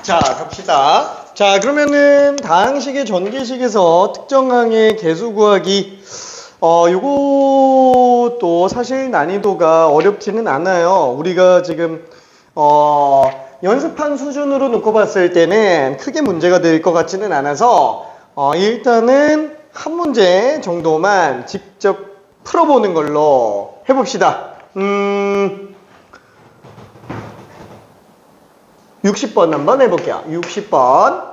자, 갑시다. 자, 그러면은 다항식의 전개식에서 특정항의 개수 구하기 요것도 사실 난이도가 어렵지는 않아요. 우리가 지금 연습한 수준으로 놓고 봤을 때는 크게 문제가 될 것 같지는 않아서 일단은 한 문제 정도만 직접 풀어보는 걸로 해봅시다. 60번 한번 해볼게요. 60번.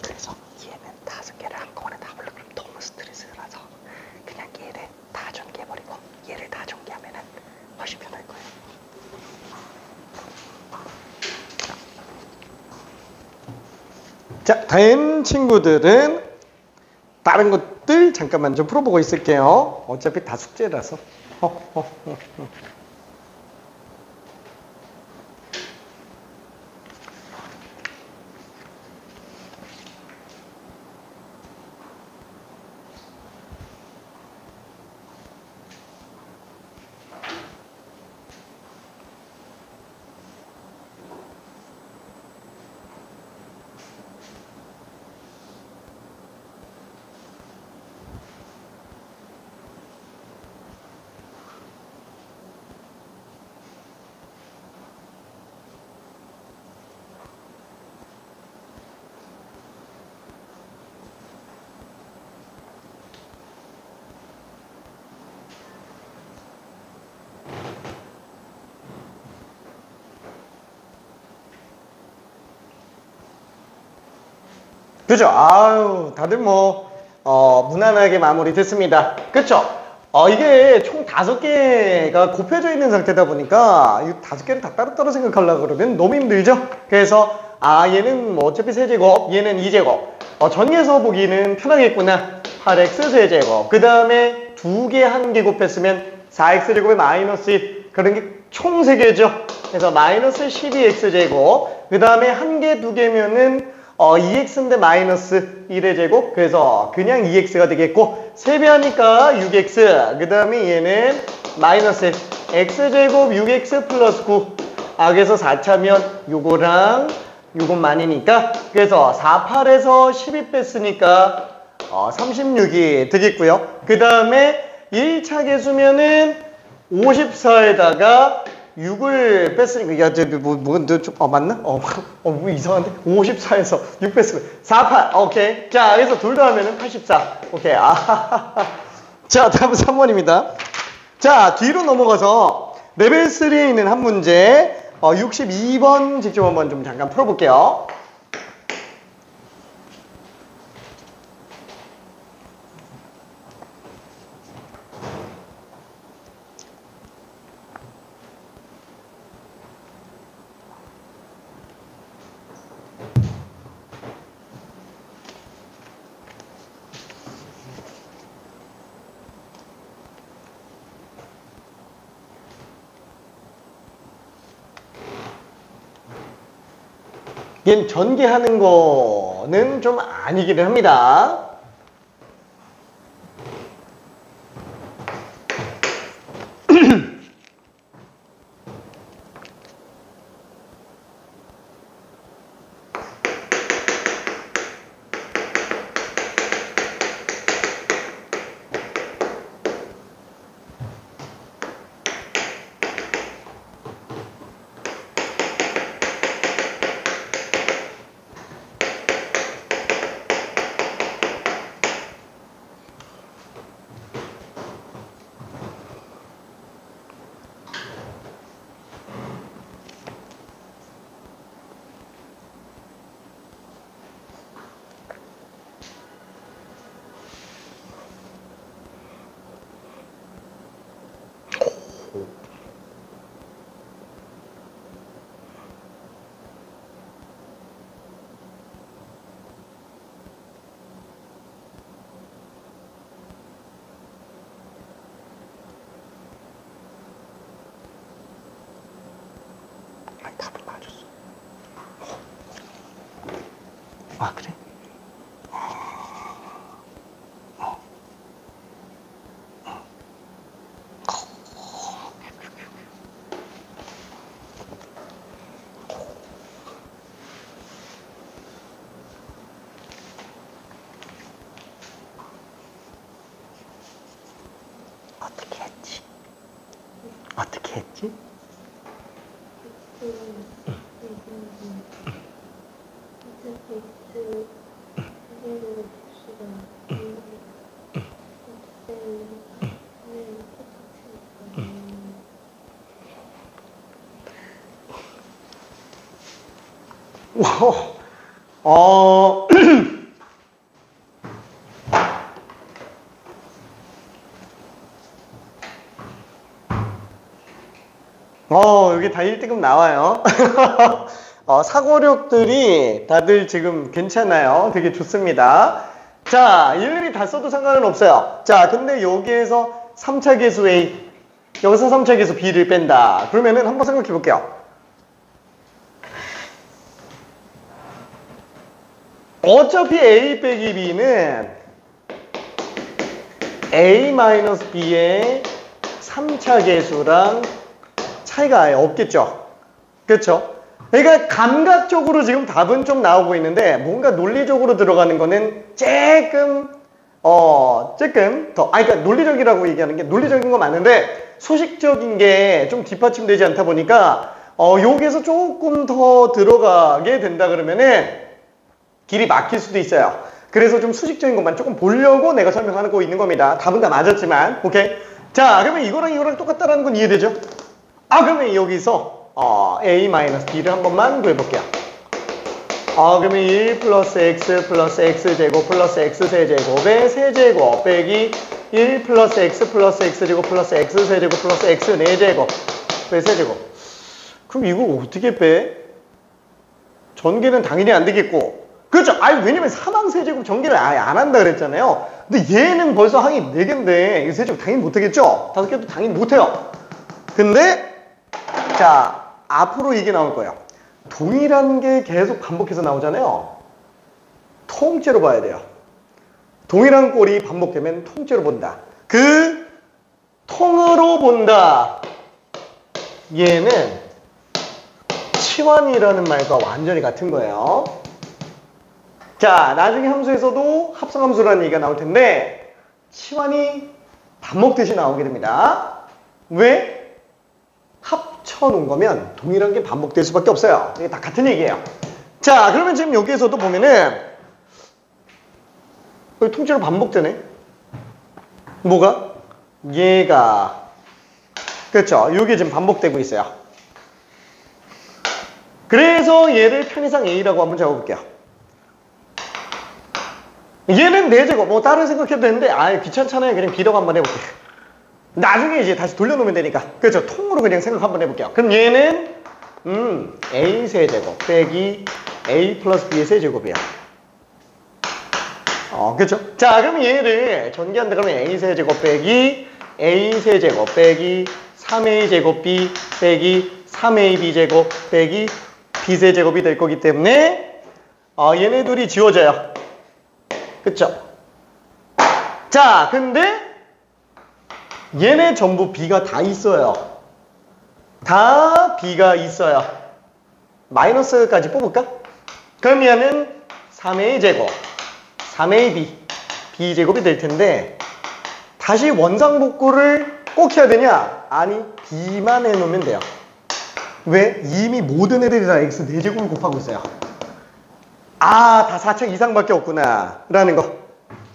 그래서 얘는 5개를 한꺼번에 다 하려면 너무 스트레스라서 그냥 얘를 다 전개해버리고 얘를 다 전개하면은 훨씬 편할 거예요. 자, 다음 친구들은 다른 것들 잠깐만 좀 풀어보고 있을게요. 어차피 다 숙제라서. 그죠? 아유, 다들 무난하게 마무리 됐습니다. 그쵸? 이게 총 5개가 곱해져 있는 상태다 보니까 이 5개를 다 따로따로 생각하려고 그러면 너무 힘들죠? 그래서, 얘는 뭐 어차피 세제곱, 얘는 2제곱. 전개해서 보기는 편하겠구나. 8x 세제곱. 그 다음에 2개 1개 곱했으면 4x제곱에 마이너스 1. 그런 게 총 3개죠? 그래서 마이너스 12x제곱. 그 다음에 1개, 2개면은 2x인데 마이너스 1의 제곱. 그래서 그냥 2x가 되겠고 3배 하니까 6x. 그 다음에 얘는 마이너스 x제곱 6x 플러스 9. 그래서 4차면 요거랑 요것만이니까 그래서 48에서 12 뺐으니까 36이 되겠고요. 그 다음에 1차 개수면은 54에다가 6을 뺐으니까 맞나? 뭐 이상한데? 54에서 6 뺐으면 48. 오케이. 자, 그래서 둘 다 하면은 84. 오케이. 자, 다음 3번입니다. 자, 뒤로 넘어가서 레벨 3에 있는 한 문제 62번 직접 한번 좀 잠깐 풀어볼게요. 얘는 전개하는 거는 좀 아니기는 합니다. 답을 맞았어. 아, 그래? 어떻게 했지? 어떻게 했지? 여기 다 1등급 나와요. 사고력들이 다들 지금 괜찮아요. 되게 좋습니다. 자, 일일이 다 써도 상관은 없어요. 자, 근데 여기에서 3차 계수 A, 여기서 3차 계수 B를 뺀다. 그러면은 한번 생각해 볼게요. 어차피 A 빼기 B는 A-B의 3차 계수랑 차이가 아예 없겠죠. 그렇죠? 그러니까 감각적으로 지금 답은 좀 나오고 있는데 뭔가 논리적으로 들어가는 거는 조금 더 그러니까 논리적이라고 얘기하는 게 논리적인 거 맞는데 소식적인 게 좀 뒷받침되지 않다 보니까 여기에서 조금 더 들어가게 된다 그러면은 길이 막힐 수도 있어요. 그래서 좀 수식적인 것만 조금 보려고 내가 설명하고 있는 겁니다. 답은 다 맞았지만 오케이. 자, 그러면 이거랑 똑같다라는 건 이해되죠? 그러면 여기서 A-B를 한 번만 구해볼게요. 그러면 1 플러스 X 플러스 X제곱 플러스 X세제곱의 세제곱 빼기 1 플러스 X 플러스 X제곱 플러스 X세제곱 플러스 X4제곱 빼 세제곱. 그럼 이거 어떻게 빼? 전개는 당연히 안 되겠고. 그렇죠? 왜냐면 사망세제곱 전개를 아예 안 한다 그랬잖아요. 근데 얘는 벌써 항이 4개인데 이 세제곱 당연히 못하겠죠? 5개도 당연히 못해요. 근데 자, 앞으로 이게 나올 거예요. 동일한 게 계속 반복해서 나오잖아요. 통째로 봐야 돼요. 동일한 꼴이 반복되면 통째로 본다. 그 통으로 본다. 얘는 치환이라는 말과 완전히 같은 거예요. 자, 나중에 함수에서도 합성함수라는 얘기가 나올 텐데 치환이 반복듯이 나오게 됩니다. 왜? 합쳐놓은 거면 동일한 게 반복될 수밖에 없어요. 이게 다 같은 얘기예요. 자, 그러면 지금 여기에서도 보면은 통째로 반복되네. 뭐가? 얘가. 그렇죠. 이게 지금 반복되고 있어요. 그래서 얘를 편의상 A라고 한번 적어볼게요. 얘는 4제곱. 다른 생각해도 되는데 귀찮잖아요. 그냥 B라고 한번 해볼게요. 나중에 이제 다시 돌려놓으면 되니까. 그렇죠. 통으로 그냥 생각 한번 해볼게요. 그럼 얘는 A 세제곱 빼기 A 플러스 B의 세제곱이에요. 그렇죠. 자, 그럼 얘를 전개한다 그러면 A 세제곱 빼기 A 세제곱 빼기 3A 제곱 B 빼기 3AB 제곱 빼기 B 세제곱이 될 거기 때문에 얘네 둘이 지워져요. 그쵸? 자, 근데 얘네 전부 B가 다 있어요. 다 B가 있어요. 마이너스까지 뽑을까? 그러면은 3A 제곱, 3AB, B제곱이 될 텐데 다시 원상복구를 꼭 해야 되냐? 아니, B만 해놓으면 돼요. 왜? 이미 모든 애들이 다 X 4제곱을 곱하고 있어요. 다 4차 이상밖에 없구나 라는 거.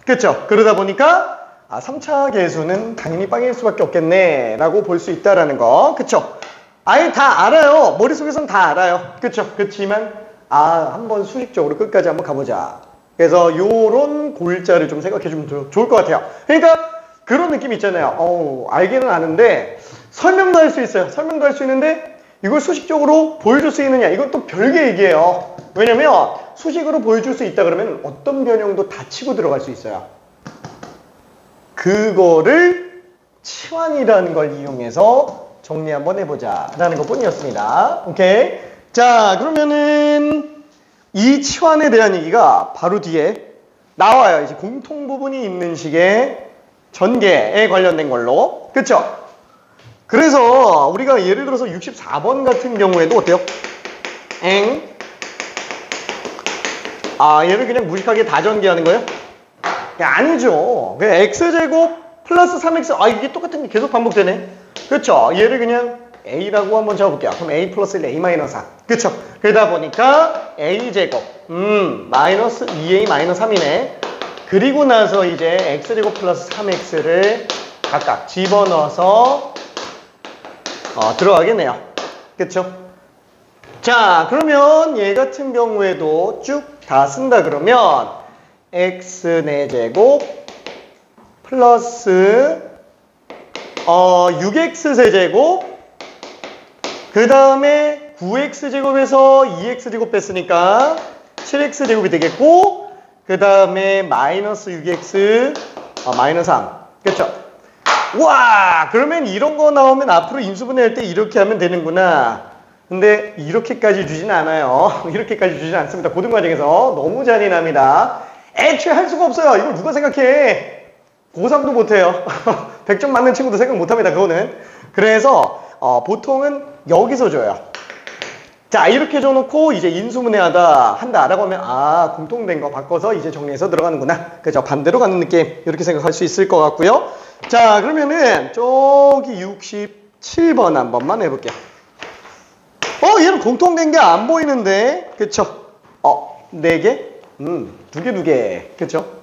그쵸? 그러다 보니까 3차 계수는 당연히 빵일 수밖에 없겠네 라고 볼 수 있다라는 거. 그쵸? 아예 다 알아요. 머릿속에선 다 알아요. 그쵸? 그치만 한번 수식적으로 끝까지 한번 가보자. 그래서 요런 골자를 좀 생각해 주면 좋을 것 같아요. 그러니까 그런 느낌 있잖아요. 알기는 아는데 설명도 할 수 있어요. 설명도 할 수 있는데 이걸 수식적으로 보여줄 수 있느냐, 이건 또 별개 얘기예요. 왜냐면 수식으로 보여줄 수 있다 그러면 어떤 변형도 다 치고 들어갈 수 있어요. 그거를 치환이라는 걸 이용해서 정리 한번 해보자 라는 것 뿐이었습니다. 오케이. 자, 그러면은 이 치환에 대한 얘기가 바로 뒤에 나와요. 이제 공통 부분이 있는 식의 전개에 관련된 걸로. 그쵸? 그래서 우리가 예를 들어서 64번 같은 경우에도 어때요? 얘를 그냥 무식하게 다 전개하는 거예요? 아니죠. 그냥 x제곱 플러스 3x, 이게 똑같은 게 계속 반복되네. 그쵸? 얘를 그냥 a라고 한번 적어볼게요. 그럼 a 플러스 1, a 마이너스 4. 그쵸? 그러다 보니까 a제곱 마이너스 2a 마이너스 3이네. 그리고 나서 이제 x제곱 플러스 3x를 각각 집어넣어서 들어가겠네요. 그쵸? 자, 그러면 얘 같은 경우에도 쭉 다 쓴다 그러면 x 4제곱 플러스 6x 세제곱 그 다음에 9x제곱에서 2x제곱 뺐으니까 7x제곱이 되겠고 그 다음에 마이너스 6x 마이너스 3. 그쵸? 와, 그러면 이런 거 나오면 앞으로 인수분해할 때 이렇게 하면 되는구나. 근데 이렇게까지 주진 않아요. 이렇게까지 주진 않습니다. 고등과정에서 너무 잔인합니다. 애초에 할 수가 없어요. 이걸 누가 생각해. 고3도 못해요. 100점 맞는 친구도 생각 못합니다. 그거는. 그래서 보통은 여기서 줘요. 자, 이렇게 줘놓고 이제 인수분해한다라고 하면 공통된 거 바꿔서 이제 정리해서 들어가는구나. 그죠? 반대로 가는 느낌. 이렇게 생각할 수 있을 것 같고요. 자, 그러면은 저기 67번 한 번만 해볼게요. 얘는 공통된 게 안 보이는데. 그쵸? 4개? 2개. 그쵸?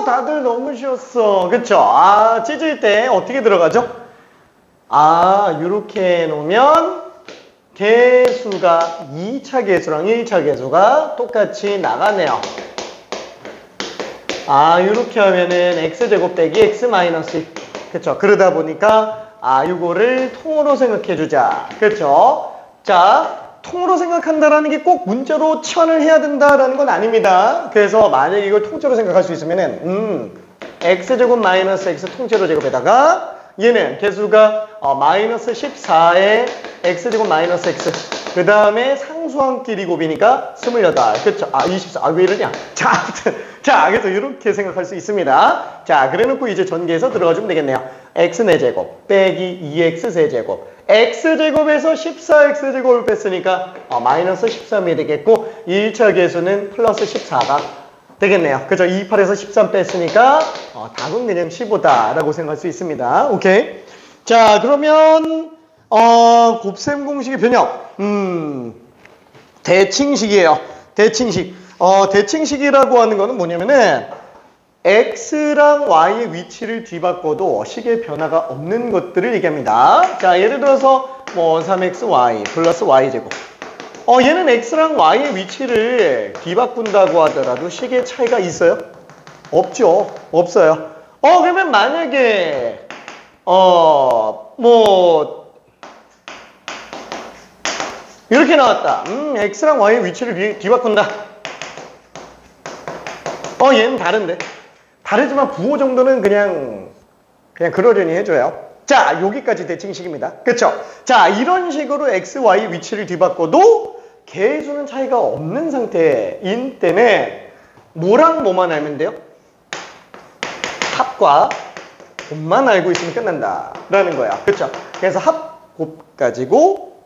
다들 너무 쉬웠어. 그쵸? 찢을 때 어떻게 들어가죠? 요렇게 해놓으면 개수가 2차 개수랑 1차 개수가 똑같이 나가네요. 요렇게 하면은 x제곱 빼기 x 마이너스 1. 그쵸? 그러다 보니까 요거를 통으로 생각해주자. 그쵸? 자, 통으로 생각한다라는 게 꼭 문자로 치환을 해야 된다라는 건 아닙니다. 그래서 만약에 이걸 통째로 생각할 수 있으면은 x제곱 마이너스 x 통째로 제곱에다가 얘는 개수가 마이너스 14에 x제곱 마이너스 x 그 다음에 상수항끼리 곱이니까 28. 그쵸? 24. 왜 이러냐? 자, 아무튼. 자, 그래서 이렇게 생각할 수 있습니다. 자, 그래 놓고 이제 전개해서 들어가주면 되겠네요. x 4제곱 빼기 2x 세제곱. x제곱에서 14x제곱을 뺐으니까 마이너스 13이 되겠고 1차 계수는 플러스 14가 되겠네요. 그죠? 28에서 13 뺐으니까 답은 그냥 15다 라고 생각할 수 있습니다. 오케이. 자, 그러면 곱셈 공식의 변형. 대칭식이에요. 대칭식. 대칭식이라고 하는 거는 뭐냐면은 x랑 y의 위치를 뒤바꿔도 식의 변화가 없는 것들을 얘기합니다. 자, 예를 들어서 뭐 3xy 플러스 y제곱. 얘는 x랑 y의 위치를 뒤바꾼다고 하더라도 식의 차이가 있어요? 없죠. 없어요. 그러면 만약에 뭐 이렇게 나왔다. x랑 y의 위치를 뒤바꾼다. 얘는 다른데. 다르지만 부호 정도는 그냥 그러려니 해줘요. 자, 여기까지 대칭식입니다. 그쵸? 자, 이런 식으로 x, y 위치를 뒤바꿔도 개수는 차이가 없는 상태인 때는 뭐랑 뭐만 알면 돼요? 합과 곱만 알고 있으면 끝난다 라는 거야. 그쵸? 그래서 합, 곱 가지고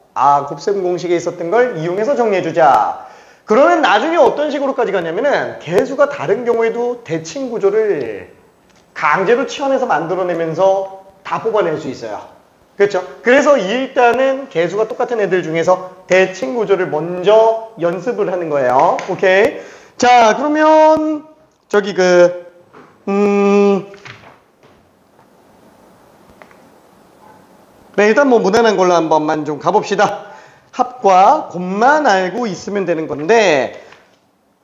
곱셈 공식에 있었던 걸 이용해서 정리해주자. 그러면 나중에 어떤 식으로까지 가냐면은 개수가 다른 경우에도 대칭 구조를 강제로 치환해서 만들어내면서 다 뽑아낼 수 있어요. 그렇죠? 그래서 일단은 개수가 똑같은 애들 중에서 대칭 구조를 먼저 연습을 하는 거예요. 오케이? 자, 그러면 저기 네, 일단 뭐 무난한 걸로 한 번만 좀 가봅시다. 합과 곱만 알고 있으면 되는 건데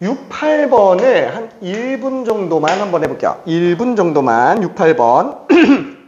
6, 8번을 한 1분 정도만 한번 해볼게요. 1분 정도만 6, 8번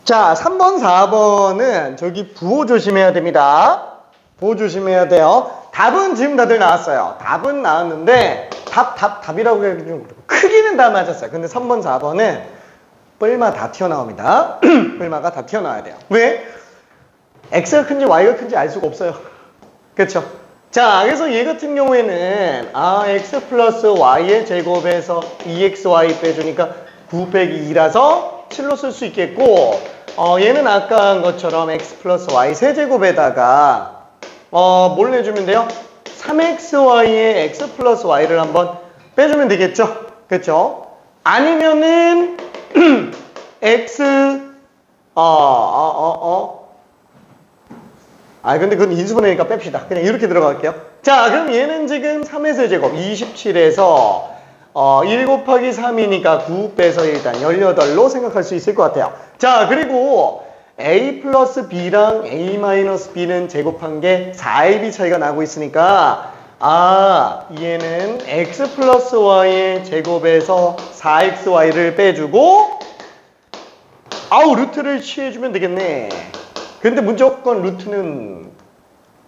자, 3번, 4번은 저기 부호 조심해야 됩니다. 부호 조심해야 돼요. 답은 지금 다들 나왔어요. 답은 나왔는데 답이라고 해도 좀 크기는 다 맞았어요. 근데 3번, 4번은 뿔마 다 튀어나옵니다. 뿔마가 다 튀어나와야 돼요. 왜? x가 큰지 y가 큰지 알 수가 없어요. 그렇죠? 자, 그래서 얘 같은 경우에는 x 플러스 y의 제곱에서 2xy 빼주니까 9 빼기 2라서 7로 쓸 수 있겠고, 얘는 아까 한 것처럼 x 플러스 y 세제곱에다가 뭘 내주면 돼요? 3xy의 x 플러스 y를 한번 빼주면 되겠죠? 그쵸? 아니면은 x 아, 근데 그건 인수분해니까 뺍시다. 그냥 이렇게 들어갈게요. 자, 그럼 얘는 지금 3의 세제곱 27에서 1 곱하기 3이니까 9 빼서 일단 18로 생각할 수 있을 것 같아요. 자, 그리고 a 플러스 b랑 a 마이너스 b는 제곱한 게 4ab 차이가 나고 있으니까 아, 얘는 x 플러스 y의 제곱에서 4xy를 빼주고 아우 루트를 취해주면 되겠네. 근데 무조건 루트는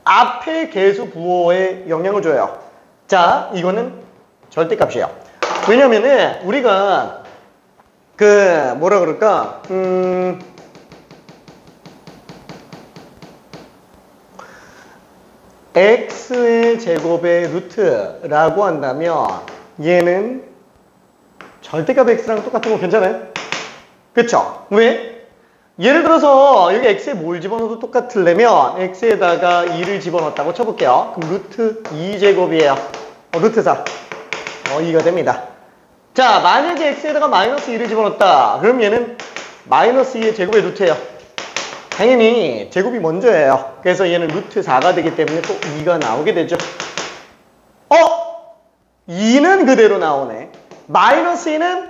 앞에 계수 부호에 영향을 줘요. 자, 이거는 절대값이에요. 왜냐면은 우리가 그 뭐라 그럴까 x의 제곱의 루트라고 한다면 얘는 절대값 x랑 똑같은 거 괜찮아요? 그쵸? 왜? 예를 들어서 여기 x에 뭘 집어넣어도 똑같으려면 x에다가 2를 집어넣었다고 쳐볼게요. 그럼 루트 2제곱이에요. 루트 4. 2가 됩니다. 자, 만약에 x에다가 마이너스 2를 집어넣었다. 그럼 얘는 마이너스 2의 제곱의 루트예요. 당연히 제곱이 먼저예요. 그래서 얘는 루트 4가 되기 때문에 또 2가 나오게 되죠. 2는 그대로 나오네. 마이너스 2는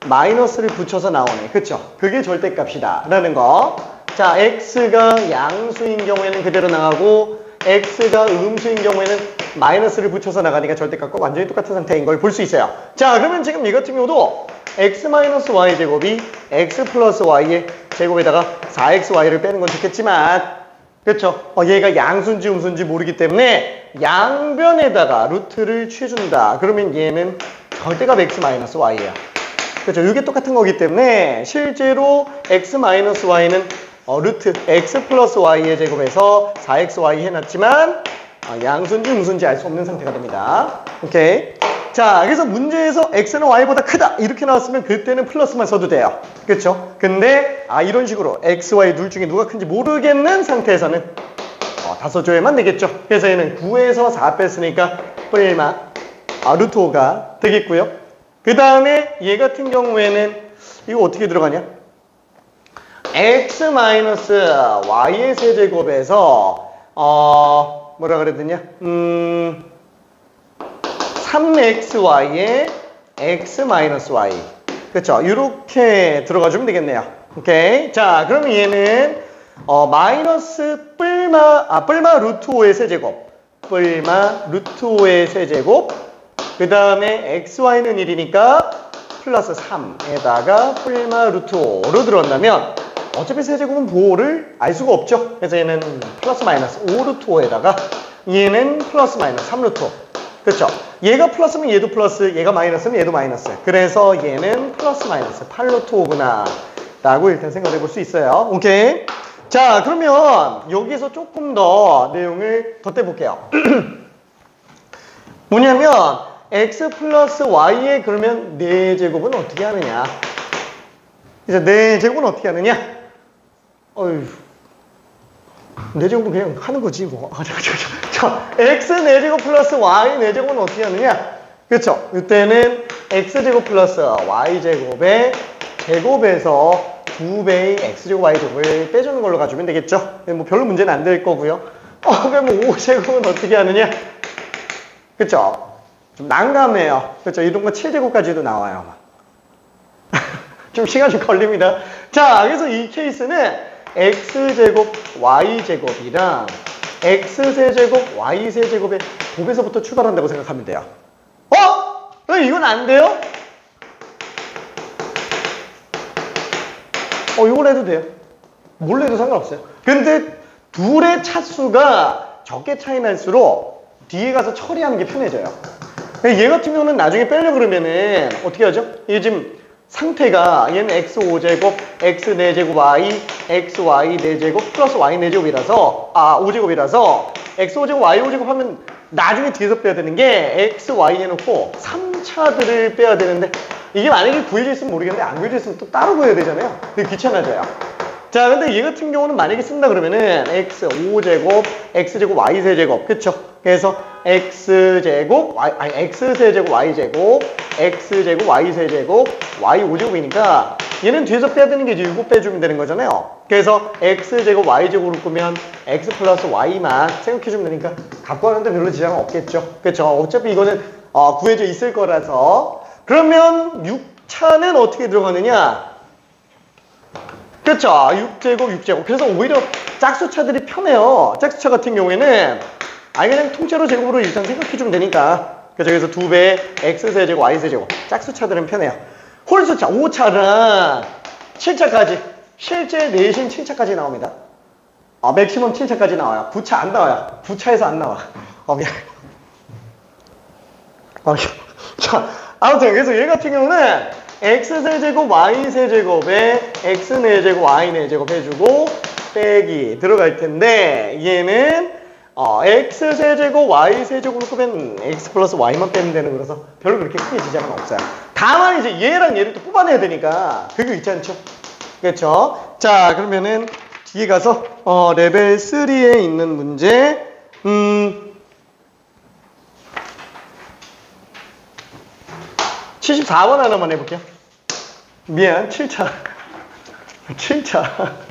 마이너스를 붙여서 나오네. 그쵸? 그게 절대값이다 라는 거. 자, x가 양수인 경우에는 그대로 나가고 x가 음수인 경우에는 마이너스를 붙여서 나가니까 절대값과 완전히 똑같은 상태인 걸 볼 수 있어요. 자, 그러면 지금 이 같은 경우도 x 마이너스 y 제곱이 x 플러스 y의 제곱에다가 4xy를 빼는 건 좋겠지만 그쵸? 얘가 양수인지 음수인지 모르기 때문에 양변에다가 루트를 취해준다. 그러면 얘는 절대값 x 마이너스 y예요. 그렇죠. 이게 똑같은 거기 때문에 실제로 x 마이너스 y는 루트 x 플러스 y의 제곱에서 4xy 해놨지만 양수인지 음수인지 알 수 없는 상태가 됩니다. 오케이. 자, 그래서 문제에서 x는 y보다 크다 이렇게 나왔으면 그때는 플러스만 써도 돼요. 그렇죠? 근데 이런 식으로 x, y 둘 중에 누가 큰지 모르겠는 상태에서는 다 써줘야만 되겠죠. 그래서 얘는 9에서 4 뺐으니까 뿔마 루트 5가 되겠고요. 그 다음에 얘 같은 경우에는 이거 어떻게 들어가냐? x 마이너스 y의 세제곱에서 뭐라 그랬더냐? 3xy의 x 마이너스 y. 그쵸? 이렇게 들어가주면 되겠네요. 오케이. 자, 그러면 얘는 마이너스 뿔마 루트 5의 세제곱. 뿔마 루트 5의 세제곱. 그 다음에 xy는 1이니까 플러스 3에다가 뿔마 루트 5로 들어온다면 어차피 세제곱은 부호를 알 수가 없죠. 그래서 얘는 플러스 마이너스 5 루트 5에다가 얘는 플러스 마이너스 3 루트 5. 그렇죠? 얘가 플러스면 얘도 플러스, 얘가 마이너스면 얘도 마이너스. 그래서 얘는 플러스 마이너스 8 루트 5구나 라고 일단 생각해 볼 수 있어요. 오케이? 자, 그러면 여기서 조금 더 내용을 덧대볼게요. 뭐냐면 x 플러스 y의 그러면 4제곱은 어떻게 하느냐? 이제 4제곱은 어떻게 하느냐? 어휴, 4제곱은 그냥 하는 거지 뭐. 자, x 4제곱 플러스 y 4제곱은 어떻게 하느냐? 그렇죠? 이때는 x제곱 플러스 y제곱의 제곱에서 2배의 x제곱 y제곱을 빼주는 걸로 가주면 되겠죠? 뭐 별로 문제는 안 될 거고요. 그럼 5제곱은 어떻게 하느냐? 그렇죠? 좀 난감해요. 그렇죠? 이런 거 7제곱까지도 나와요. 좀 시간 좀 걸립니다. 자, 그래서 이 케이스는 x제곱 y제곱이랑 x세제곱 y세제곱의 곱에서부터 출발한다고 생각하면 돼요. 이건 안 돼요? 이걸 해도 돼요. 뭘 해도 상관없어요. 근데 둘의 차수가 적게 차이 날수록 뒤에 가서 처리하는 게 편해져요. 얘 같은 경우는 나중에 빼려고 그러면은 어떻게 하죠? 이게 지금 상태가 얘는 x5제곱, x4제곱 y, xy 4제곱 플러스 y 4제곱이라서 5제곱이라서 x5제곱, y 5제곱 하면 나중에 뒤에서 빼야 되는 게 x, y 해놓고 3차들을 빼야 되는데 이게 만약에 구해져 있으면 모르겠는데 안 구해져 있으면 또 따로 구해야 되잖아요. 되게 귀찮아져요. 자, 근데 얘 같은 경우는 만약에 쓴다 그러면은 x5제곱, x제곱, y 세제곱. 그쵸? 그래서 x제곱, x세제곱, y제곱, x제곱, y 세제곱, y 5제곱이니까 얘는 뒤에서 빼야 되는 게 이제 이거 빼주면 되는 거잖아요. 그래서 x제곱 y제곱으로 꾸면 x 플러스 y만 생각해주면 되니까 갖고 가는데 별로 지장은 없겠죠. 그렇죠. 어차피 이거는 구해져 있을 거라서. 그러면 6차는 어떻게 들어가느냐? 그렇죠. 6제곱 6제곱. 그래서 오히려 짝수차들이 편해요. 짝수차 같은 경우에는 그냥 통째로 제곱으로 일단 생각해주면 되니까. 그래서 여기서 2배 x세제곱 y세제곱. 짝수차들은 편해요. 홀수차 5차랑 7차까지 실제 내신 7차까지 나옵니다. 맥시멈 7차까지 나와요. 9차 안 나와요. 9차에서 안 나와. 미안. 자, 아무튼 그래서 얘 같은 경우는 x세제곱 y세제곱에 x네제곱 y네제곱 해주고 빼기 들어갈 텐데 얘는 x세제곱 y세제곱으로 끄면 x 플러스 y만 빼면 되는 거라서 별로 그렇게 크게 지장은 없어요. 다만 이제 얘랑 얘를 또 뽑아내야 되니까 그거 있지 않죠? 그렇죠? 자, 그러면은 뒤에 가서 레벨 3에 있는 문제 74번 하나만 해볼게요. 미안, 7차. 7차.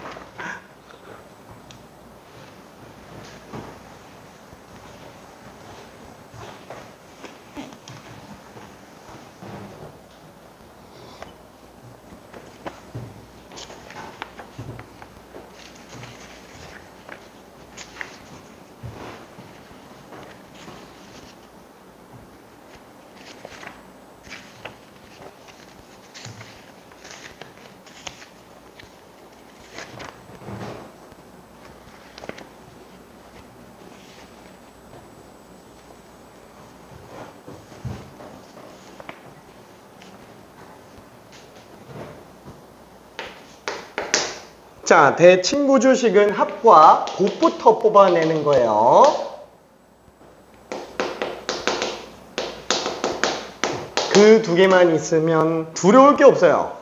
자, 대칭구주식은 합과 곱부터 뽑아내는 거예요. 그 두 개만 있으면 두려울 게 없어요.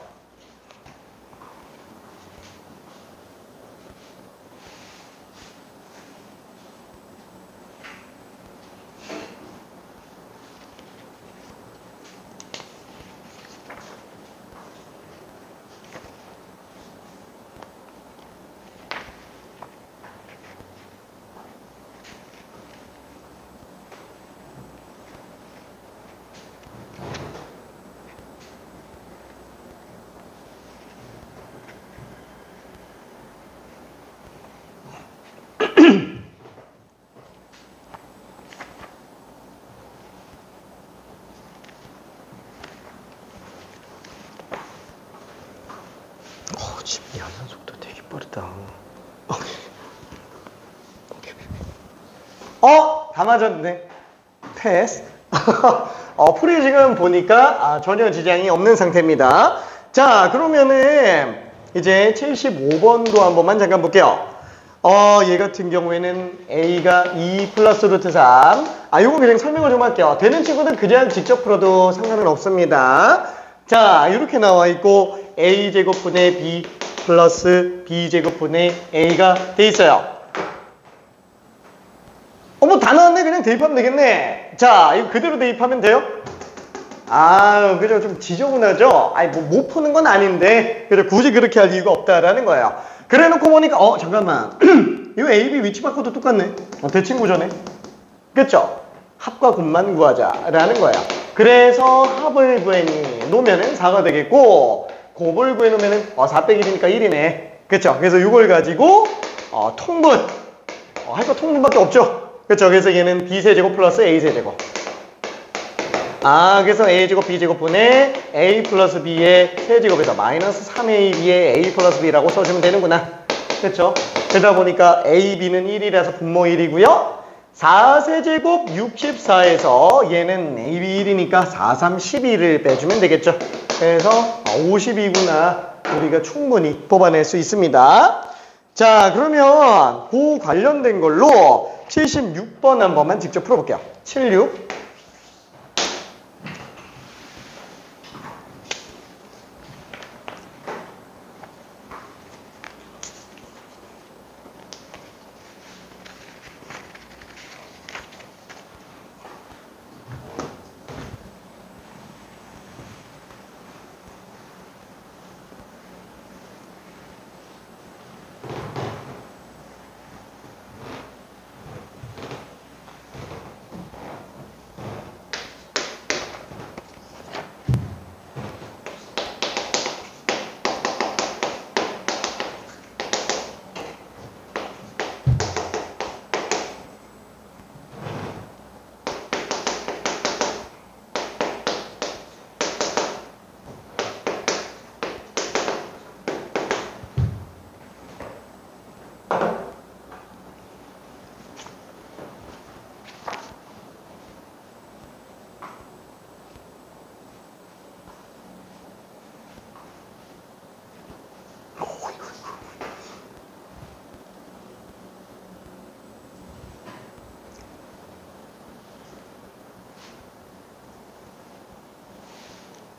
지금 연산 속도 되게 빠르다. 다 맞았네. 패스. 풀이 지금 보니까 전혀 지장이 없는 상태입니다. 자, 그러면은 이제 75번도 한 번만 잠깐 볼게요. 얘 같은 경우에는 A가 2 플러스 루트 3. 요거 그냥 설명을 좀 할게요. 되는 친구들 그냥 직접 풀어도 상관은 없습니다. 자, 이렇게 나와 있고 A제곱분의 B 플러스 B제곱분의 A가 돼 있어요. 뭐 다 나왔네. 그냥 대입하면 되겠네. 자, 이거 그대로 대입하면 돼요? 그죠. 좀 지저분하죠? 뭐 못 푸는 건 아닌데, 그죠. 굳이 그렇게 할 이유가 없다라는 거예요. 그래 놓고 보니까, 잠깐만. 이거 A, B 위치 바꿔도 똑같네. 대칭구조네. 그쵸? 합과 곱만 구하자라는 거예요. 그래서 합을 구해니 놓으면은 4가 되겠고, 곱을 구해 놓으면은 4 빼기 1이니까 1이네. 그쵸? 그래서 이걸 가지고, 통분. 할 거 통분밖에 없죠? 그쵸? 그래서 얘는 B세제곱 플러스 A세제곱. 그래서 A제곱 B제곱분의 A 플러스 B의 세제곱에서 마이너스 3AB의 A 플러스 B라고 써주면 되는구나. 그쵸? 그러다 보니까 A, B는 1이라서 분모 1이고요. 4세제곱 64에서 얘는 A, B 1이니까 4, 3, 12를 빼주면 되겠죠. 그래서 52구나. 우리가 충분히 뽑아낼 수 있습니다. 자, 그러면 그 관련된 걸로 76번 한 번만 직접 풀어볼게요. 76.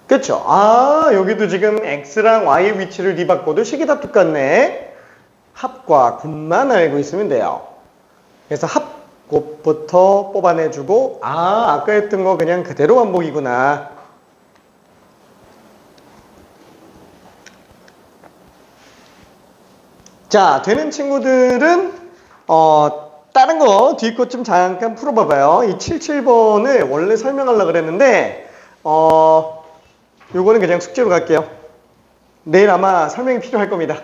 그쵸? 아, 여기도 지금 x랑 y의 위치를 뒤바꿔도 식이 다 똑같네. 합과 곱만 알고 있으면 돼요. 그래서 합곱부터 뽑아내주고, 아, 아까 했던 거 그냥 그대로 반복이구나. 자, 되는 친구들은 다른 거 뒤에 것 좀 잠깐 풀어봐봐요. 이 77번을 원래 설명하려고 그랬는데 요거는 그냥 숙제로 갈게요. 내일 아마 설명이 필요할 겁니다.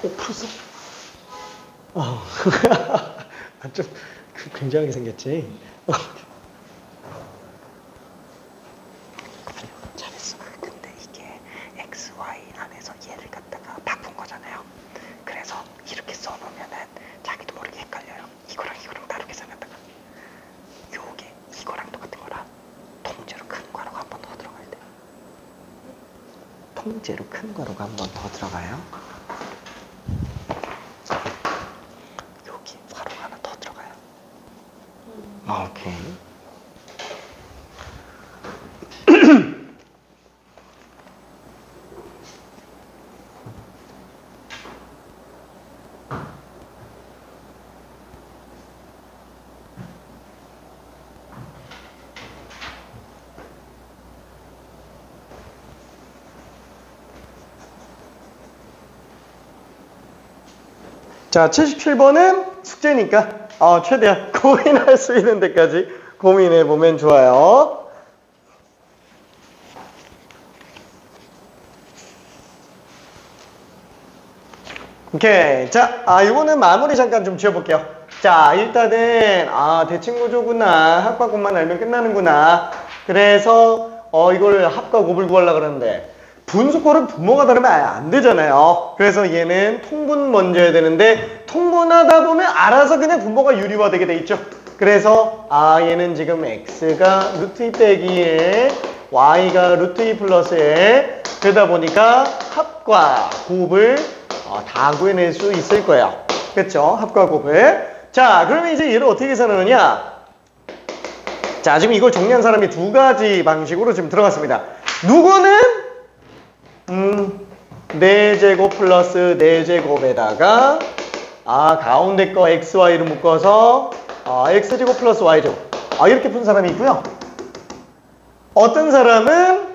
풀었어? 좀 굉장하게 생겼지? 잘했어. 근데 이게 x, y 안에서 얘를 갖다가 바꾼 거잖아요. 그래서 이렇게 써놓으면은 자기도 모르게 헷갈려요. 이거랑 다르게 생겼다가 요게 이거랑 똑같은 거라 통째로 큰 괄호가 한 번 더 들어갈 때 통째로 큰 괄호가 한 번 더 들어가요. 여기 괄호가 하나 더 들어가요. 오케이. 자, 77번은 숙제니까 최대한 고민할 수 있는 데까지 고민해 보면 좋아요. 오케이. 자, 이거는 마무리 잠깐 좀 지어볼게요. 자, 일단은 대칭 구조구나. 합과 곱만 알면 끝나는구나. 그래서 이걸 합과 곱을 구하려고 그러는데 분수꼴은 분모가 다르면 안 되잖아요. 그래서 얘는 통분 먼저 해야 되는데 통분하다 보면 알아서 그냥 분모가 유리화되게 돼 있죠. 그래서 얘는 지금 x가 루트 2 빼기 1, y가 루트 2 플러스 1 그러다 보니까 합과 곱을 다 구해낼 수 있을 거예요. 그렇죠? 합과 곱을. 자, 그러면 이제 얘를 어떻게 계산하느냐? 자, 지금 이걸 정리한 사람이 두 가지 방식으로 지금 들어갔습니다. 누구는 4제곱 플러스 4제곱에다가 가운데 거 x, y를 묶어서 x제곱 플러스 y제곱 이렇게 푼 사람이 있고요. 어떤 사람은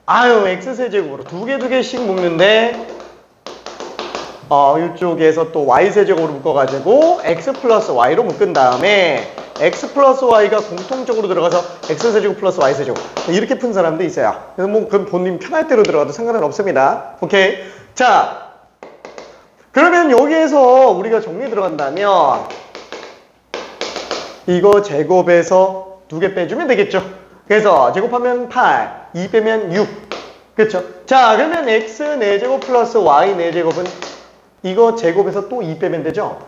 x세제곱으로 두 개씩 묶는데 이쪽에서 또 y세제곱으로 묶어가지고 x 플러스 y로 묶은 다음에 x 플러스 y가 공통적으로 들어가서 x세제곱 플러스 y세제곱 이렇게 푼 사람도 있어요. 그래서 뭐 그건 본인 편할 대로 들어가도 상관은 없습니다. 오케이. 자, 그러면 여기에서 우리가 정리 들어간다면 이거 제곱에서 2개 빼주면 되겠죠. 그래서 제곱하면 8, 2 빼면 6. 그렇죠? 자, 그러면 x 4제곱 플러스 y 4제곱은 이거 제곱에서 또 2 빼면 되죠?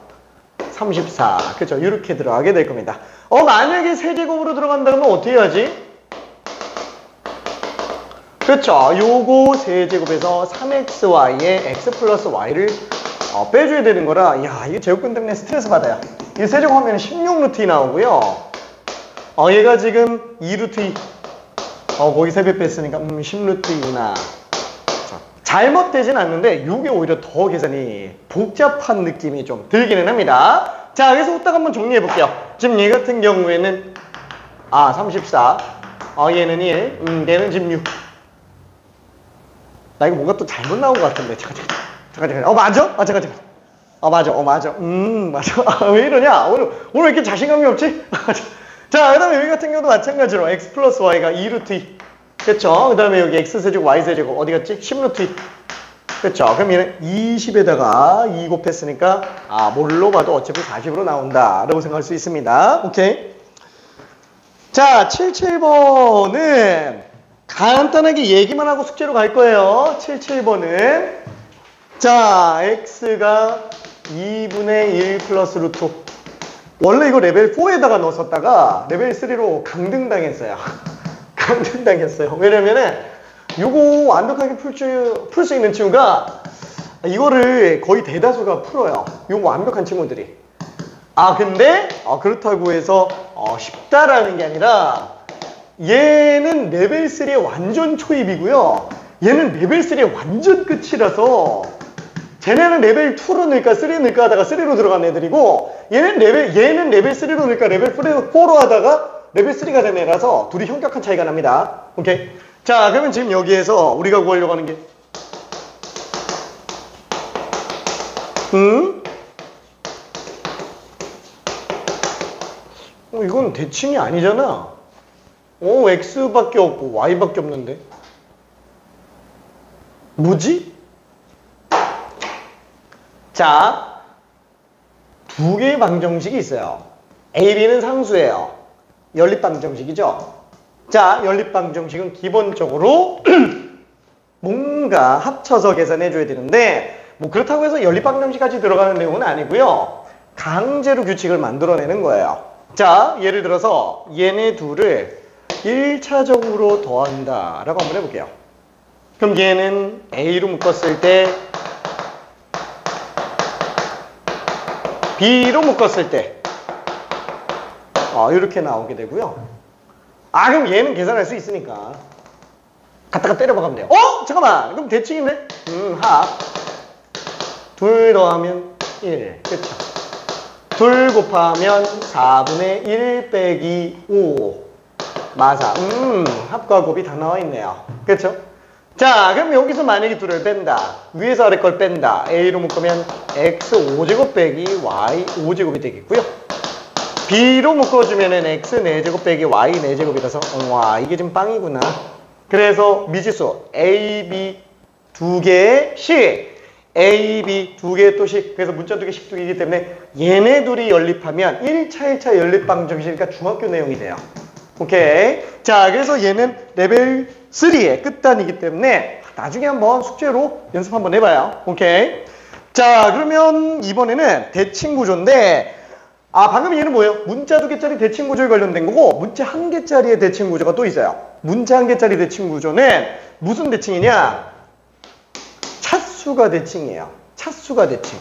34. 그렇죠? 이렇게 들어가게 될 겁니다. 만약에 세제곱으로 들어간다 그러면 어떻게 해야지? 그렇죠? 요거 세제곱에서 3xy에 x 플러스 y를 빼줘야 되는 거라 이게 제곱근 때문에 스트레스 받아요. 이 세제곱하면 16루트 2 나오고요. 얘가 지금 2루트 2. 거기 3배 뺐으니까 10루트 2구나. 잘못되진 않는데 이게 오히려 더 계산이 복잡한 느낌이 좀 들기는 합니다. 자, 그래서 후딱 한번 정리해 볼게요. 지금 얘 같은 경우에는 34 얘는 1 얘는 지금 6. 나 이거 뭔가 또 잘못 나온 것 같은데 잠깐 맞아? 잠깐 맞아. 맞아. 맞아. 왜 이러냐? 오늘 왜 이렇게 자신감이 없지? 자, 그 다음에 여기 같은 경우도 마찬가지로 x 플러스 y가 2루트 2. 그쵸? 그 다음에 여기 x세제곱 y세제곱 어디 갔지? 10루트 2. 그쵸? 그럼 얘는 20에다가 2 곱했으니까 뭘로 봐도 어차피 40으로 나온다 라고 생각할 수 있습니다. 오케이? 자, 77번은 간단하게 얘기만 하고 숙제로 갈 거예요. 77번은 자, x가 2분의 1 플러스 루트 5. 원래 이거 레벨 4에다가 넣었었다가 레벨 3로 강등당했어요. 강등당했어요. 왜냐면은 요거 완벽하게 풀 수 있는 친구가 이거를 거의 대다수가 풀어요. 요거 완벽한 친구들이. 근데 그렇다고 해서 쉽다라는 게 아니라 얘는 레벨 3의 완전 초입이고요. 얘는 레벨 3의 완전 끝이라서 쟤네는 레벨 2로 넣을까 3로 넣을까 하다가 3로 들어간 애들이고 얘는 레벨 3로 넣을까 레벨 4로 하다가 레벨 3가 된 애라서 둘이 현격한 차이가 납니다. 오케이? 자, 그러면 지금 여기에서 우리가 구하려고 하는 게 이건 대칭이 아니잖아. x밖에 없고 y밖에 없는데 뭐지? 자, 두 개의 방정식이 있어요. A, B는 상수예요. 연립방정식이죠. 자, 연립방정식은 기본적으로 뭔가 합쳐서 계산해 줘야 되는데 뭐 그렇다고 해서 연립방정식까지 들어가는 내용은 아니고요. 강제로 규칙을 만들어내는 거예요. 자, 예를 들어서 얘네 둘을 1차적으로 더한다 라고 한번 해볼게요. 그럼 얘는 A로 묶었을 때 B로 묶었을 때 이렇게 나오게 되고요. 그럼 얘는 계산할 수 있으니까 갖다가 때려박으면 돼요. 잠깐만, 그럼 대칭인데? 합. 둘 더하면 1. 그쵸? 둘 곱하면 4분의 1 빼기 5. 마사. 합과 곱이 다 나와 있네요. 그쵸? 자, 그럼 여기서 만약에 둘을 뺀다. 위에서 아래 걸 뺀다. A로 묶으면 x 5제곱 빼기 y 5제곱이 되겠고요. B로 묶어주면은 x 4제곱 빼기 y 4제곱이라서 와, 이게 지금 빵이구나. 그래서 미지수 A, B 두 개의 식, A, B 두 개의 또 식. 그래서 문자 두 개, 식 두 개이기 때문에 얘네 둘이 연립하면 1차, 1차 연립방정식이니까 중학교 내용이 돼요. 오케이. 자, 그래서 얘는 레벨 3의 끝단이기 때문에 나중에 한번 숙제로 연습 한번 해봐요. 오케이. 자, 그러면 이번에는 대칭 구조인데 방금 얘는 뭐예요? 문자 2개짜리 대칭 구조에 관련된 거고 문자 1개짜리의 대칭 구조가 또 있어요. 문자 1개짜리 대칭 구조는 무슨 대칭이냐? 차수가 대칭이에요. 차수가 대칭.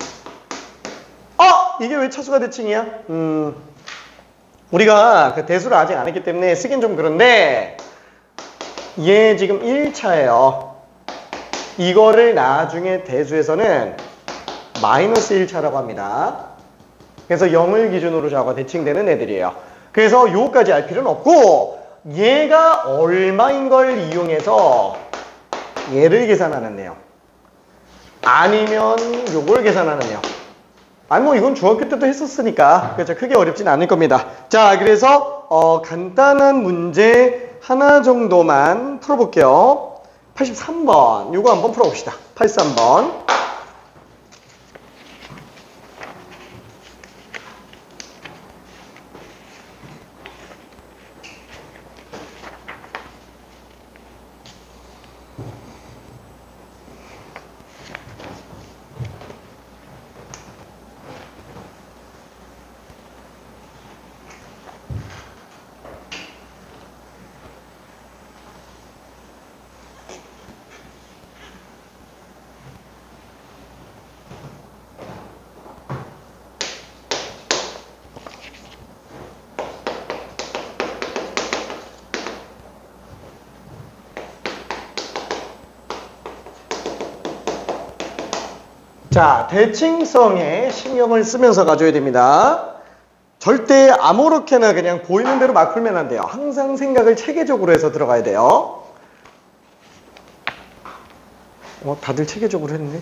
이게 왜 차수가 대칭이야? 우리가 그 대수를 아직 안 했기 때문에 쓰긴 좀 그런데 얘 지금 1차예요. 이거를 나중에 대수에서는 마이너스 1차라고 합니다. 그래서 0을 기준으로 좌우가 대칭되는 애들이에요. 그래서 요거까지 알 필요는 없고 얘가 얼마인 걸 이용해서 얘를 계산하는 내용 아니면 요걸 계산하는 내용 뭐 이건 중학교 때도 했었으니까 그렇죠. 크게 어렵진 않을 겁니다. 자, 그래서 간단한 문제 하나 정도만 풀어볼게요. 83번 요거 한번 풀어봅시다. 83번 자, 대칭성에 신경을 쓰면서 가져야 됩니다. 절대 아무렇게나 그냥 보이는 대로 막 풀면 안 돼요. 항상 생각을 체계적으로 해서 들어가야 돼요. 다들 체계적으로 했네?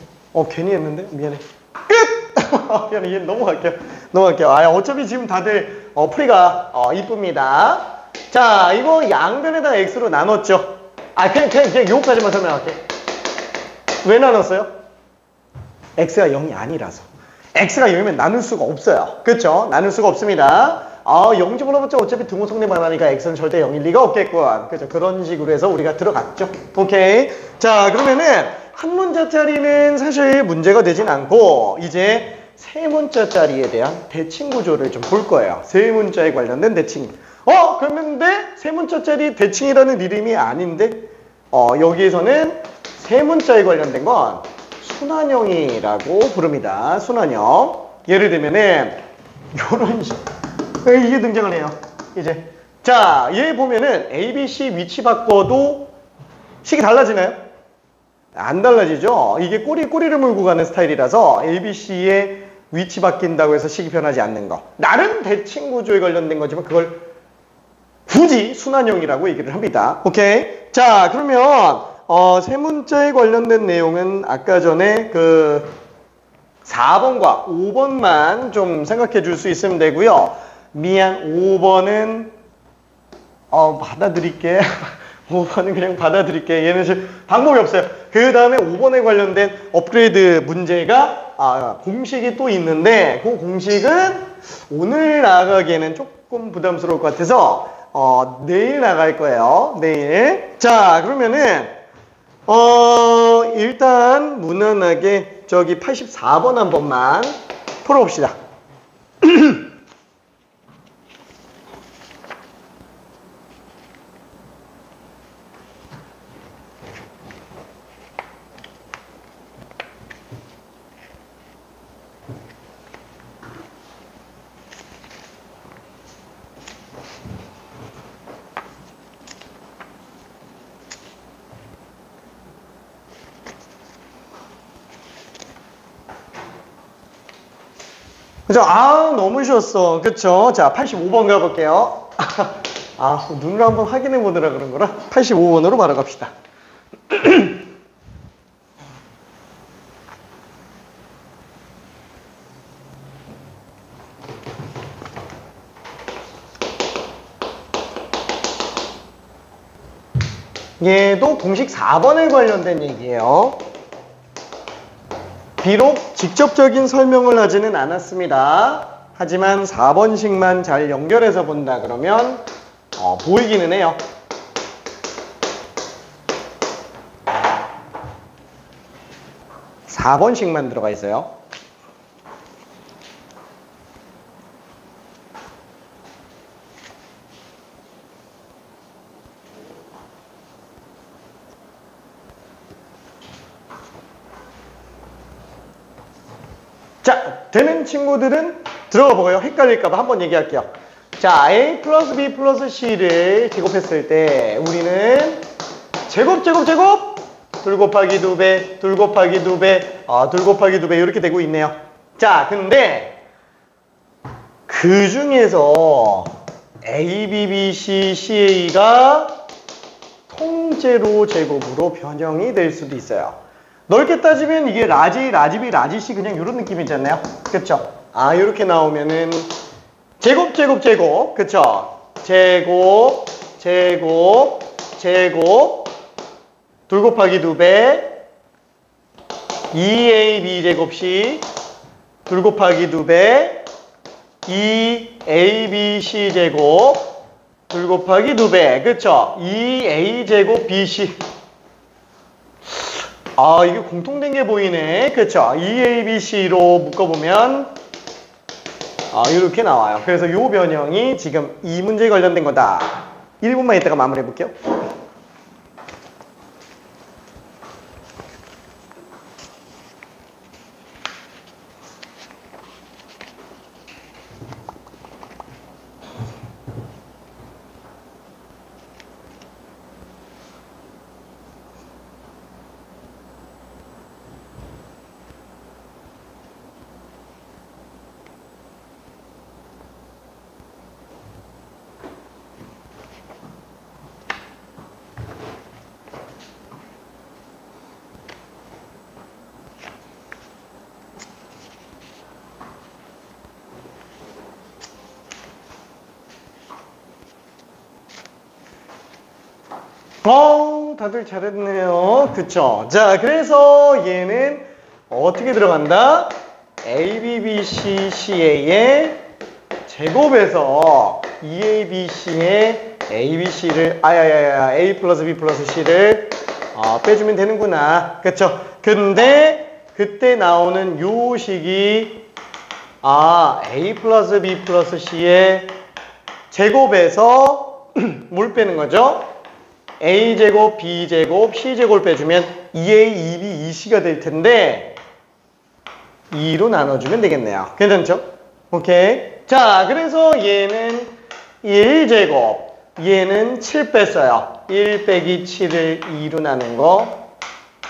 괜히 했는데? 미안해. 끝! 그냥 이해 넘어갈게요. 넘어갈게요. 어차피 지금 다들 풀이가 이쁩니다. 자, 이거 양변에다 x로 나눴죠. 그냥 요거까지만 설명할게. 왜 나눴어요? x가 0이 아니라서. x가 0이면 나눌 수가 없어요. 그렇죠? 나눌 수가 없습니다. 0 집어넣어봤자 어차피 등호성립만 하니까 x는 절대 0일 리가 없겠군. 그죠? 그런 식으로 해서 우리가 들어갔죠. 오케이. 자, 그러면은 한 문자짜리는 사실 문제가 되진 않고 이제 세 문자짜리에 대한 대칭 구조를 좀 볼 거예요. 세 문자에 관련된 대칭. 그런데 세 문자짜리 대칭이라는 이름이 아닌데 여기에서는 세 문자에 관련된 건 순환형이라고 부릅니다. 순환형. 예를 들면은 요런 이게 등장을 해요. 이제 자, 얘 보면은 A, B, C 위치 바꿔도 식이 달라지나요? 안 달라지죠. 이게 꼬리를 물고 가는 스타일이라서 A, B, C의 위치 바뀐다고 해서 식이 변하지 않는 거. 나름 대칭 구조에 관련된 거지만 그걸 굳이 순환형이라고 얘기를 합니다. 오케이. 자, 그러면 세 문자에 관련된 내용은 아까 전에 그 4번과 5번만 좀 생각해 줄 수 있으면 되고요. 미안, 5번은 받아들일게. 5번은 그냥 받아들일게. 얘는 지금 방법이 없어요. 그 다음에 5번에 관련된 업그레이드 문제가 공식이 또 있는데 그 공식은 오늘 나가기에는 조금 부담스러울 것 같아서 내일 나갈 거예요. 내일. 자, 그러면은 일단 무난하게 저기 84번 한 번만 풀어봅시다. 그죠? 너무 쉬웠어. 그쵸? 자, 85번 가볼게요. 눈으로 한번 확인해 보느라 그런 거라 85번으로 바로 갑시다. 얘도 공식 4번에 관련된 얘기예요. 비록 직접적인 설명을 하지는 않았습니다. 하지만 4번씩만 잘 연결해서 본다 그러면 보이기는 해요. (4번씩만) 들어가 있어요. 자, 되는 친구들은 들어가 보고요. 헷갈릴까봐 한번 얘기할게요. 자, A 플러스 B 플러스 C를 제곱했을 때 우리는 제곱 둘 곱하기 2배, 둘 곱하기 2배, 둘 곱하기 2배 이렇게 되고 있네요. 자, 근데 그 중에서 A, B, B, C, CA가 통째로 제곱으로 변형이 될 수도 있어요. 넓게 따지면 이게 라지, 라지B, 라지C 그냥 이런 느낌이잖아요. 그쵸? 이렇게 나오면은 제곱, 그쵸? 제곱, 둘 곱하기 2배, 2AB 제곱C, 둘 곱하기 2배, 2ABC 제곱, 둘 곱하기 2배, 그쵸? 2A 제곱 BC. 이게 공통된 게 보이네. 그쵸? 2ABC로 묶어보면 이렇게 나와요. 그래서 이 변형이 지금 이 문제에 관련된 거다. 1분만 있다가 마무리해 볼게요. 다들 잘했네요. 그쵸? 자, 그래서 얘는 어떻게 들어간다? ABBCCA의 제곱에서 EABC의 ABC를, A 플러스 B 플러스 C를 빼주면 되는구나. 그쵸? 근데 그때 나오는 요 식이 A 플러스 B 플러스 C의 제곱에서 뭘 빼는 거죠? A제곱, B제곱, C제곱을 빼주면 2A, 2B, 2C가 될 텐데 2로 나눠주면 되겠네요. 괜찮죠? 오케이. 자, 그래서 얘는 1제곱, 얘는 7 뺐어요. 1 빼기 7을 2로 나눈 거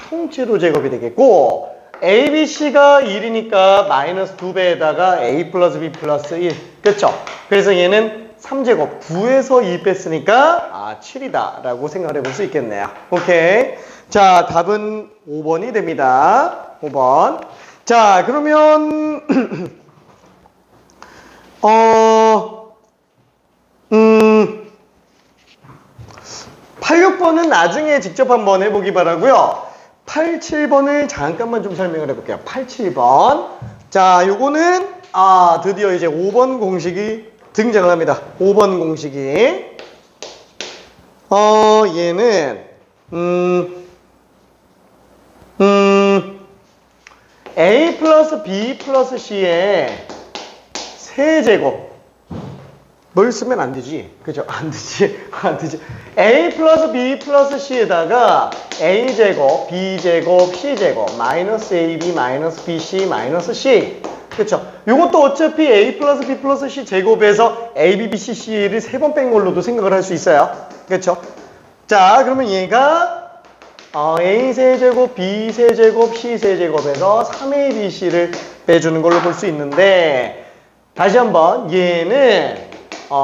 통째로 제곱이 되겠고 ABC가 1이니까 마이너스 2배에다가 A 플러스 B 플러스 1. 그쵸? 그래서 얘는 3제곱 9에서 2 뺐으니까 7이다 라고 생각을 해볼 수 있겠네요. 오케이. 자, 답은 5번이 됩니다. 5번. 자, 그러면 8, 6번은 나중에 직접 한번 해보기 바라고요. 8, 7번을 잠깐만 좀 설명을 해볼게요. 8, 7번. 자, 요거는 드디어 이제 5번 공식이 등장을 합니다. 5번 공식이 얘는 A 플러스 B 플러스 C의 세제곱 뭘 쓰면 안 되지. 그죠? 안 되지. 안 되지. A 플러스 B 플러스 C에다가 A제곱, B제곱, C제곱, 마이너스 AB, 마이너스 BC, 마이너스 C. 그쵸? 요것도 어차피 A 플러스 B 플러스 C 제곱에서 A, B, B, C, C를 3번 뺀 걸로도 생각을 할 수 있어요. 그쵸? 자, 그러면 얘가 A 세제곱, B 세제곱, C 세제곱에서 3ABC를 빼주는 걸로 볼 수 있는데 다시 한번 얘는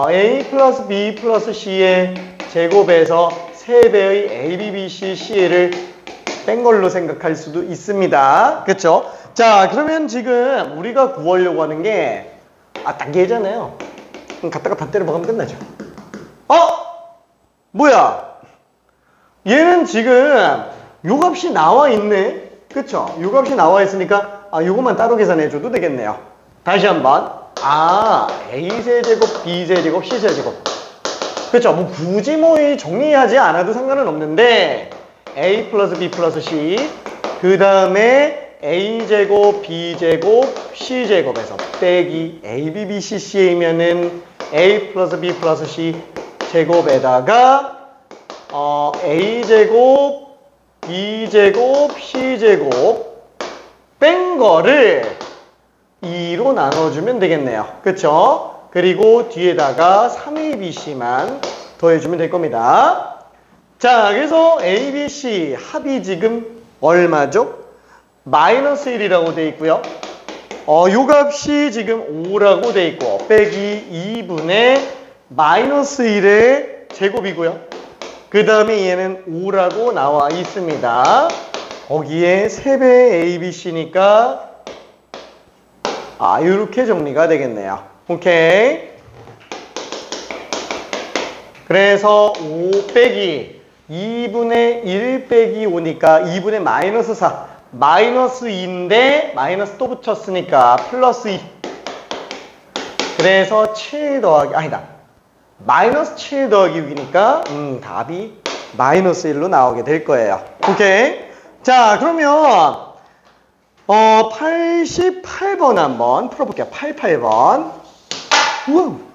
A 플러스 B 플러스 C의 제곱에서 3배의 A, B, B, C, C를 뺀 걸로 생각할 수도 있습니다. 그쵸? 자, 그러면 지금 우리가 구하려고 하는 게 딱 얘잖아요. 그럼 갖다가 다 때려 박으면 끝나죠. 뭐야? 얘는 지금 요 값이 나와 있네. 그쵸? 요 값이 나와 있으니까 요것만 따로 계산해 줘도 되겠네요. 다시 한번. A세제곱, B세제곱, C세제곱. 그쵸? 뭐 굳이 이 정리하지 않아도 상관은 없는데 A 플러스 B 플러스 C 그 다음에 A제곱, B제곱, C제곱에서 빼기 A, B, B, C, C이면은 A 플러스 B 플러스 C 제곱에다가 A제곱, B제곱, C제곱 뺀 거를 2로 나눠주면 되겠네요. 그쵸? 그리고 뒤에다가 3ABC만 더해주면 될 겁니다. 자, 그래서 ABC 합이 지금 얼마죠? 마이너스 1이라고 돼 있고요. 요 값이 지금 5라고 돼 있고 빼기 2분의 마이너스 1의 제곱이고요. 그 다음에 얘는 5라고 나와 있습니다. 거기에 3배 ABC니까 이렇게 정리가 되겠네요. 오케이. 그래서 5 빼기 2분의 1 빼기 5니까 2분의 마이너스 4. 마이너스 2인데 마이너스 또 붙였으니까 플러스 2. 그래서 7 더하기 마이너스 7 더하기 6이니까 답이 마이너스 1로 나오게 될 거예요. 오케이. 자, 그러면 88번 한번 풀어볼게요. 88번. 우와.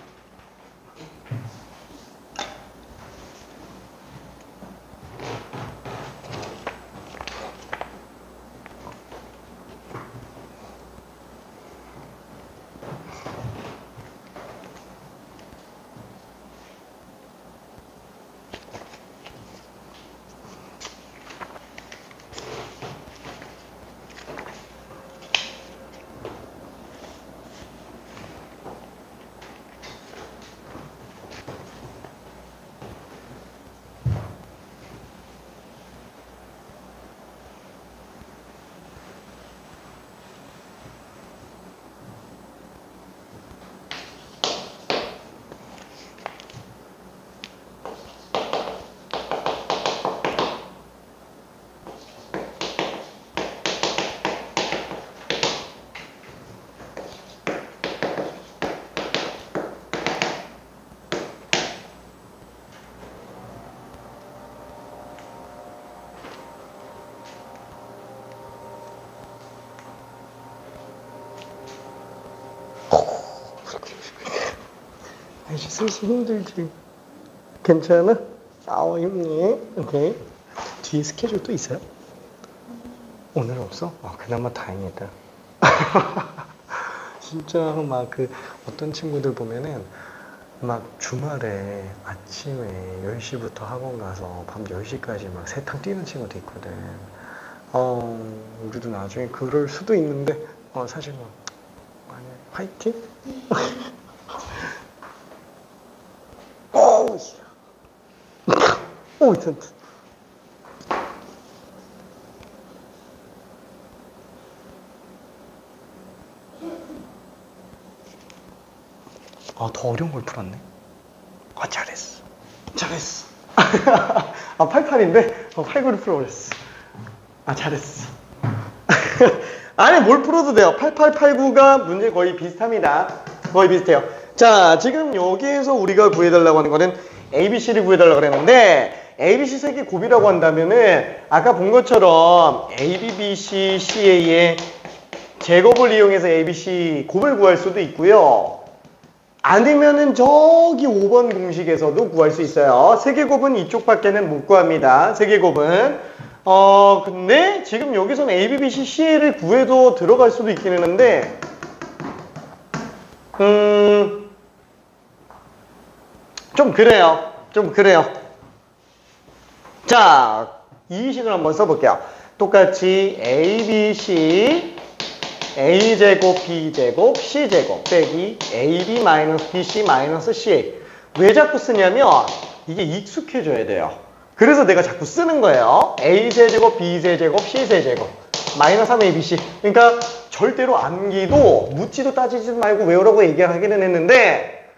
이제 슬슬 힘들지. 괜찮아? 아우 힘내. 오케이. 뒤에 스케줄 또 있어요? 오늘 없어? 그나마 다행이다. 진짜 막 그 어떤 친구들 보면은 막 주말에 아침에 10시부터 학원 가서 밤 10시까지 막 세탕 뛰는 친구도 있거든. 우리도 나중에 그럴 수도 있는데, 사실 뭐, 아니, 화이팅? 오우, 오, 튼. 더 어려운 걸 풀었네. 잘했어. 잘했어. 88인데, 89를 풀어버렸어. 잘했어. 아니, 뭘 풀어도 돼요. 88, 89가 문제 거의 비슷합니다. 거의 비슷해요. 자, 지금 여기에서 우리가 구해달라고 하는 거는 ABC를 구해달라고 그랬는데, ABC 세 개 곱이라고 한다면은, 아까 본 것처럼 AB, BC, CA의 제곱을 이용해서 ABC 곱을 구할 수도 있고요. 아니면은 저기 5번 공식에서도 구할 수 있어요. 세계곱은 이쪽밖에는 못 구합니다. 세계곱은. 근데 지금 여기서는 A, B, B, C, C를 구해도 들어갈 수도 있긴 했는데, 좀 그래요. 좀 그래요. 자, 이 식을 한번 써볼게요. 똑같이 A, B, C, A제곱, B제곱, C제곱 빼기 AB 마이너스 BC 마이너스 CA. 왜 자꾸 쓰냐면 이게 익숙해져야 돼요. 그래서 내가 자꾸 쓰는 거예요. A세제곱, B세제곱, C세제곱 마이너스 3ABC. 그러니까 절대로 암기도 묻지도 따지지 말고 외우라고 얘기하기는 했는데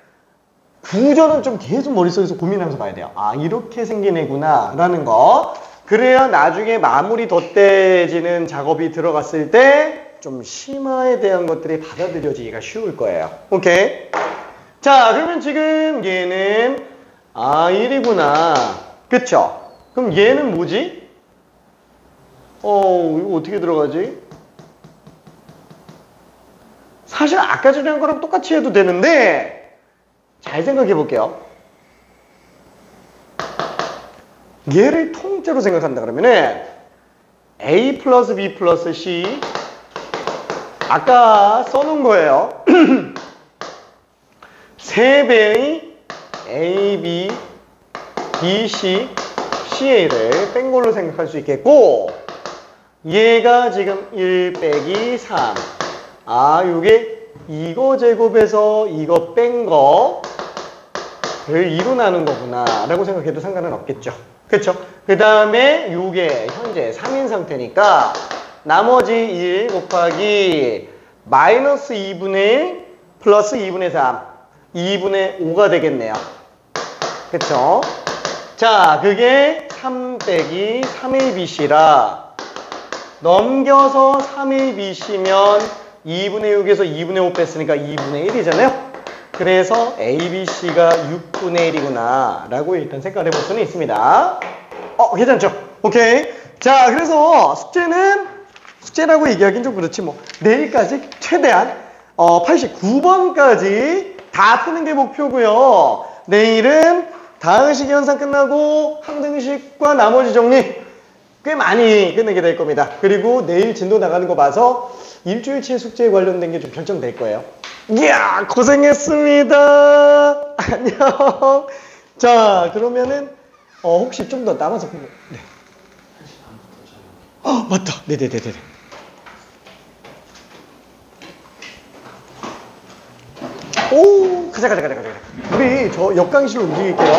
구조는 좀 계속 머릿속에서 고민하면서 봐야 돼요. 이렇게 생긴 애구나 라는 거. 그래야 나중에 마무리 덧대지는 작업이 들어갔을 때 좀 심화에 대한 것들이 받아들여지기가 쉬울 거예요. 오케이? 자, 그러면 지금 얘는 1이구나. 그쵸? 그럼 얘는 뭐지? 이거 어떻게 들어가지? 사실 아까 전에 한 거랑 똑같이 해도 되는데 잘 생각해 볼게요. 얘를 통째로 생각한다 그러면은 A 플러스 B 플러스 C 아까 써놓은 거예요. 3배의 AB, BC, CA를 뺀 걸로 생각할 수 있겠고 얘가 지금 1 빼기 3. 요게 이거 제곱에서 이거 뺀 거를 2로 나눈 거구나 라고 생각해도 상관은 없겠죠. 그쵸? 그 다음에 요게 현재 3인 상태니까 나머지 1 곱하기 마이너스 2분의 1 플러스 2분의 3 2분의 5가 되겠네요. 그쵸? 자, 그게 3 빼기 3ABC라 넘겨서 3ABC면 2분의 6에서 2분의 5 뺐으니까 2분의 1이잖아요. 그래서 ABC가 6분의 1이구나 라고 일단 생각을 해볼 수는 있습니다. 괜찮죠? 오케이. 자, 그래서 숙제라고 얘기하기는 좀 그렇지 뭐 내일까지 최대한 89번까지 다 푸는 게 목표고요. 내일은 다항식 현상 끝나고 항등식과 나머지 정리 꽤 많이 끝내게 될 겁니다. 그리고 내일 진도 나가는 거 봐서 일주일치 숙제에 관련된 게 좀 결정될 거예요. 이야, 고생했습니다. 안녕. 자, 그러면은 혹시 좀 더 남아서 네. 맞다. 네네네네. 오, 가자. 우리 저 옆강의실로 움직일게요.